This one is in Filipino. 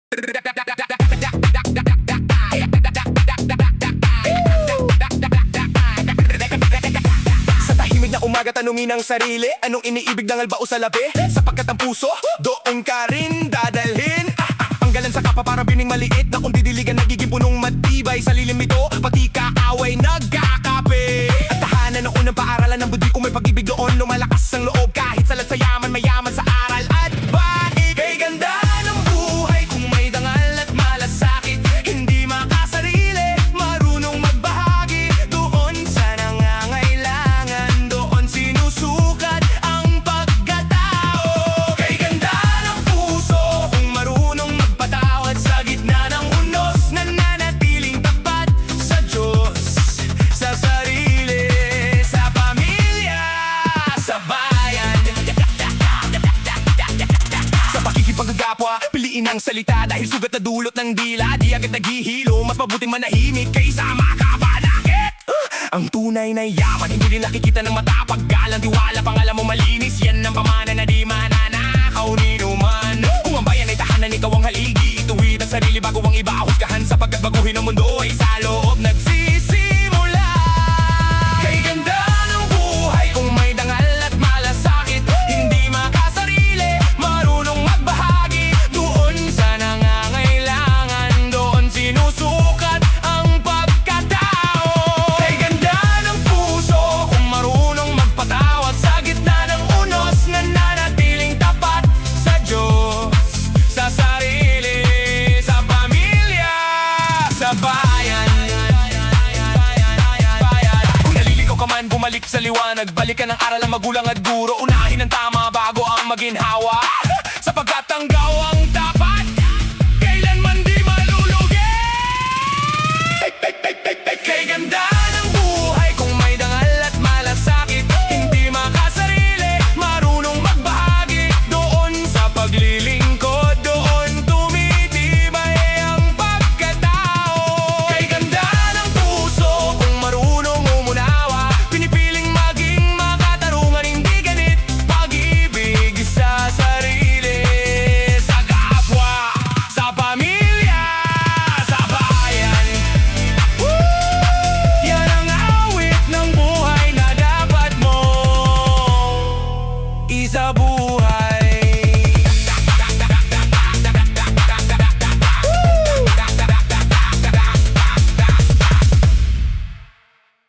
Sa tahimik na umaga tanungin ang sarili, anong iniibig ng albao sa labi? Sapagkat ang puso, doon ka rin dadalhin. Panggalan sa kapa para bining maliit na kung didiligan nagiging punong matibay. Sa lilim nito, pati kaaway nagkakape. At tahanan ng unang paaralan ng budi kung may pag-ibig doon lumalakas ang loob. Kahit salat sa yaman, mayaman sa aral at bait. Kay ganda ng buhay kung may dangal at malasakit. Hindi makasarili, marunong magbahagi. Doon sa nangangailangan, doon sinusukat ang pagkatao. Kay ganda ng puso kung marunong magpatawad. Sa gitna ng unos, nananatiling tapat sa Diyos, sa sarili, sa pamilya, sa bayan. Sa pakikipagkapwa, piliin ang salita dahil sugat na dulot ng dila. Di agad naghihilo, mas mabuting manahimik kaysa makapanakit. Ang tunay na yaman, hindi rin nakikita ng mata. Paggalang tiwala, pangalan mo malinis. Yan ang pamana na di mananakaw ni numan. Kung ang bayan ay tahanan, ikaw ang haligi. Ituwid ang sarili bago ang iba husgahan. Sapagkat baguhin ang mundo ay sa loob nagsisimula. Kay ganda ng buhay kung may dangal at malasakit. Hindi makasarili, marunong magbahagi. Doon sa nangangailangan, doon sinusukat ang pagkatao. Kay ganda ng puso kung marunong magpatawad. Sa gitna ng unos, nananatiling tapat sa Diyos, sa sarili, sa pamilya, sa bayan. Kung naliligaw ka man, bumalik sa liwanag. Balikan ang aral ng magulang at guro. Unahin ang tama bago ang maginhawa.